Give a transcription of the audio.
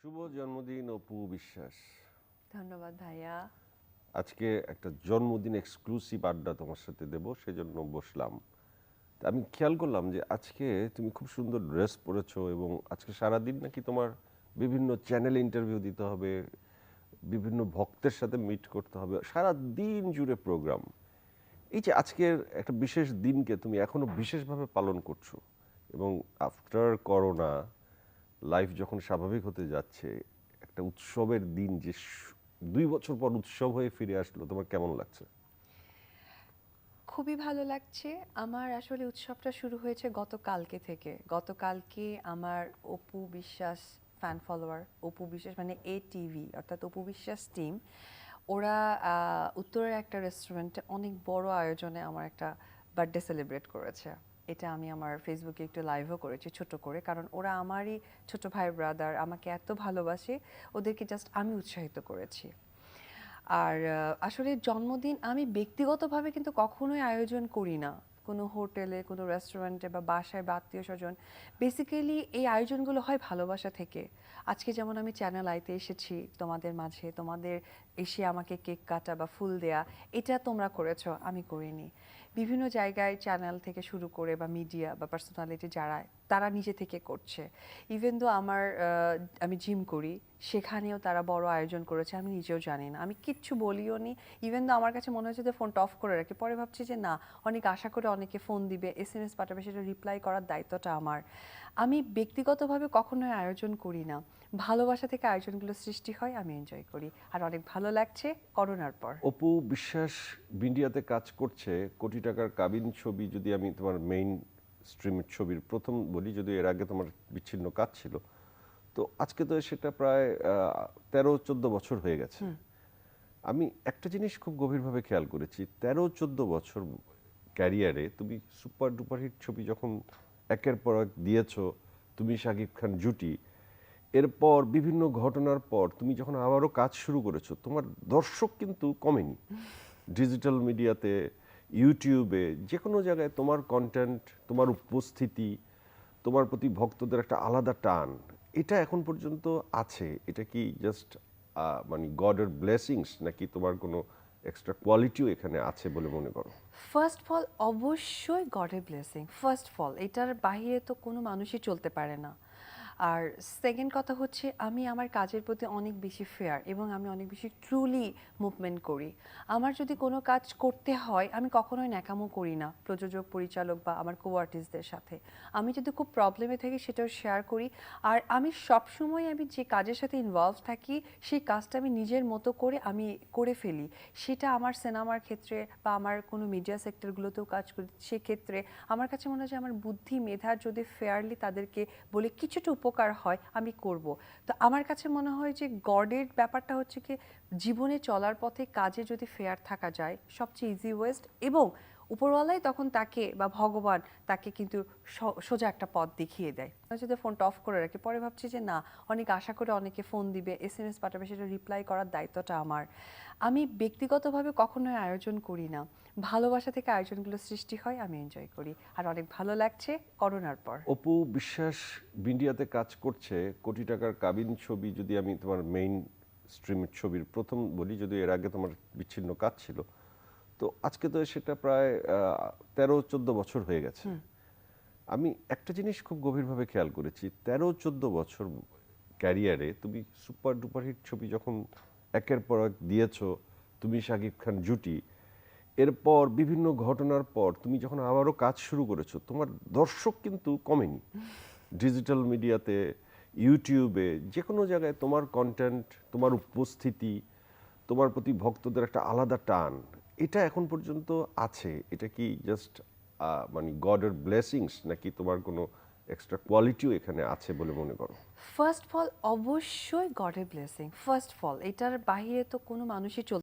শুভ জন্মদিন অপু বিশ্বাস। ধন্যবাদ ভাইয়া। আজকে একটা জন্মদিন এক্সক্লুসিভ আড্ডা তোমার সাথে দেব, সেজন্য বসলাম। তা আমি খেয়াল করলাম যে আজকে তুমি খুব সুন্দর ড্রেস পরেছো এবং আজকে সারাদিন নাকি তোমার বিভিন্ন চ্যানেলে ইন্টারভিউ দিতে হবে, বিভিন্ন ভক্তের সাথে মিট করতে হবে, সারা দিন জুড়ে প্রোগ্রাম। এই যে আজকের একটা বিশেষ দিনকে তুমি এখনো বিশেষভাবে পালন করছো এবং আফটার করোনা লাইফ যখন স্বাভাবিক হতে যাচ্ছে, একটা উৎসবের দিন যে 2 বছর পর উৎসব হয়ে ফিরে আসলো, তোমার কেমন লাগছে? খুবই ভালো লাগছে। আমার আসলে উৎসবটা শুরু হয়েছে গতকালকে থেকে। গতকালকে আমার অপু বিশ্বাস ফ্যান ফলোয়ার, অপু বিশ্বাস মানে এটিভি অর্থাৎ অপু বিশ্বাস টিম, ওরা উত্তরের একটা রেস্টুরেন্টে অনেক বড় আয়োজনে আমার একটা বার্থডে সেলিব্রেট করেছে। এটা আমি আমার ফেসবুকে একটু লাইভও করেছি ছোট করে, কারণ ওরা আমারই ছোট ভাই ব্রাদার, আমাকে এত ভালোবাসে, ওদেরকে জাস্ট আমি উৎসাহিত করেছি। আর আসলে জন্মদিন আমি ব্যক্তিগতভাবে কিন্তু কখনোই আয়োজন করি না, কোনো হোটেলে, কোনো রেস্টুরেন্টে বা বাসায় বা আত্মীয়-স্বজন। বেসিক্যালি এই আয়োজনগুলো হয় ভালোবাসা থেকে। আজকে যেমন আমি চ্যানেল আইতে এসেছি তোমাদের মাঝে, তোমাদের এসে আমাকে কেক কাটা বা ফুল দেয়া, এটা তোমরা করেছো, আমি করিনি। বিভিন্ন জায়গায় চ্যানেল থেকে শুরু করে বা মিডিয়া বা পার্সোনালিটি যারা, তারা নিজে থেকে করছে। ইভেন দো আমি জিম করি, সেখানেও তারা বড় আয়োজন করেছে, আমি নিজেও জানি না, আমি কিচ্ছু বলিও নি। ইভেন দো আমার কাছে মনে হচ্ছে যে ফোনটা অফ করে রাখি, পরে ভাবছি যে না, অনেক আশা করে অনেকে ফোন দিবে, এসএমএস পাঠাবে, সেটা রিপ্লাই করার দায়িত্বটা আমার। আমি ব্যক্তিগতভাবে কখনোই আয়োজন করি না, ভালোবাসা থেকে আয়োজনগুলো সৃষ্টি হয়, আমি এনজয় করি। আর অনেক ভালো লাগছে করোনার পর। অপু বিশ্বাস ইন্ডিয়াতে কাজ করছে, কোটি টাকার কাবিন ছবি যদি আমি তোমার মেইন স্ট্রিমের ছবির প্রথম বলি, যদি এর আগে তোমার বিচ্ছিন্ন কাজ ছিল, তো আজকে তো সেটা প্রায় 13-14 বছর হয়ে গেছে। আমি একটা জিনিস খুব গভীরভাবে খেয়াল করেছি, 13-14 বছর ক্যারিয়ারে তুমি সুপার ডুপার হিট ছবি যখন একের পর এক দিয়েছো, তুমি শাকিব খান জুটি, এরপর বিভিন্ন ঘটনার পর তুমি যখন আবারও কাজ শুরু করেছো, তোমার দর্শক কিন্তু কমেনি। ডিজিটাল মিডিয়াতে, ইউটিউবে, যে কোনো জায়গায় তোমার কন্টেন্ট, তোমার উপস্থিতি, তোমার প্রতি ভক্তদের একটা আলাদা টান, এটা এখন পর্যন্ত আছে। এটা কি জাস্ট মানে গডের ব্লেসিংস, নাকি তোমার কোনো এক্সট্রা কোয়ালিটিও এখানে আছে বলে মনে করো? ফার্স্ট অফ অল অবশ্যই গডের ব্লেসিং, ফার্স্ট অফ অল এটার বাইরে তো কোনো মানুষই চলতে পারে না। আর সেকেন্ড কথা হচ্ছে, আমি আমার কাজের প্রতি অনেক বেশি ফেয়ার এবং আমি অনেক বেশি ট্রুলি মুভমেন্ট করি। আমার যদি কোনো কাজ করতে হয়, আমি কখনোই ন্যাকামো করি না প্রযোজক, পরিচালক বা আমার কো আর্টিস্টদের সাথে। আমি যদি খুব প্রবলেমে থাকি, সেটাও শেয়ার করি। আর আমি সবসময়, আমি যে কাজের সাথে ইনভলভ থাকি, সেই কাজটা আমি নিজের মতো করে আমি করে ফেলি। সেটা আমার সিনেমার ক্ষেত্রে বা আমার কোনো মিডিয়া সেক্টরগুলোতেও কাজ করি, সেক্ষেত্রে আমার কাছে মনে হয় যে আমার বুদ্ধি মেধা যদি ফেয়ারলি তাদেরকে বলে কিছুটা উপকার হয়, আমি করব। তো আমার কাছে মনে হয় যে গডের ব্যাপারটা হচ্ছে কি, জীবনে চলার পথে কাজে যদি ফেয়ার থাকা যায়, সবচেয়ে ইজি ওয়েস্ট, এবং উপরওয়ালাই তখন তাকে বা ভগবান তাকে কিন্তু সোজা একটা পথ দেখিয়ে দেয়। আমি যদি ফোনটা অফ করে রাখি, পরে ভাবছি যে না, অনেক আশা করে অনেকে ফোন দিবে, এসএমএস পাঠাবে, সেটা রিপ্লাই করার দায়িত্বটা আমার। আমি ব্যক্তিগতভাবে কখনোই আয়োজন করি না, ভালোবাসা থেকে আয়োজনগুলো সৃষ্টি হয়, আমি এনজয় করি। আর অনেক ভালো লাগছে করোনার পর। অপু বিশ্বাস ইন্ডিয়াতে কাজ করছে, কোটি টাকার কাবিন ছবি যদি আমি তোমার মেইন স্ট্রিমের ছবির প্রথম বলি, যদি এর আগে তোমার বিচ্ছিন্ন কাজ ছিল, তো আজকে তো সেটা প্রায় 13-14 বছর হয়ে গেছে। আমি একটা জিনিস খুব গভীরভাবে খেয়াল করেছি, 13-14 বছর ক্যারিয়ারে তুমি সুপার ডুপার হিট ছবি যখন একের পর এক দিয়েছো, তুমি শাকিব খান জুটি, এরপর বিভিন্ন ঘটনার পর তুমি যখন আবারও কাজ শুরু করেছো, তোমার দর্শক কিন্তু কমেনি। ডিজিটাল মিডিয়াতে, ইউটিউবে, যে কোনো জায়গায় তোমার কন্টেন্ট, তোমার উপস্থিতি, তোমার প্রতি ভক্তদের একটা আলাদা টান, এটা এখন পর্যন্ত আছে। এটা কি জাস্ট মানে গডের ব্লেসিংস, নাকি তোমার কোনো এক্সট্রা কোয়ালিটিও এখানে আছে বলে মনে করো? ফার্স্ট অফ অল অবশ্যই গডের ব্লেসিং, ফার্স্ট অফ অল এটার বাইরে তো কোনো মানুষই চলতে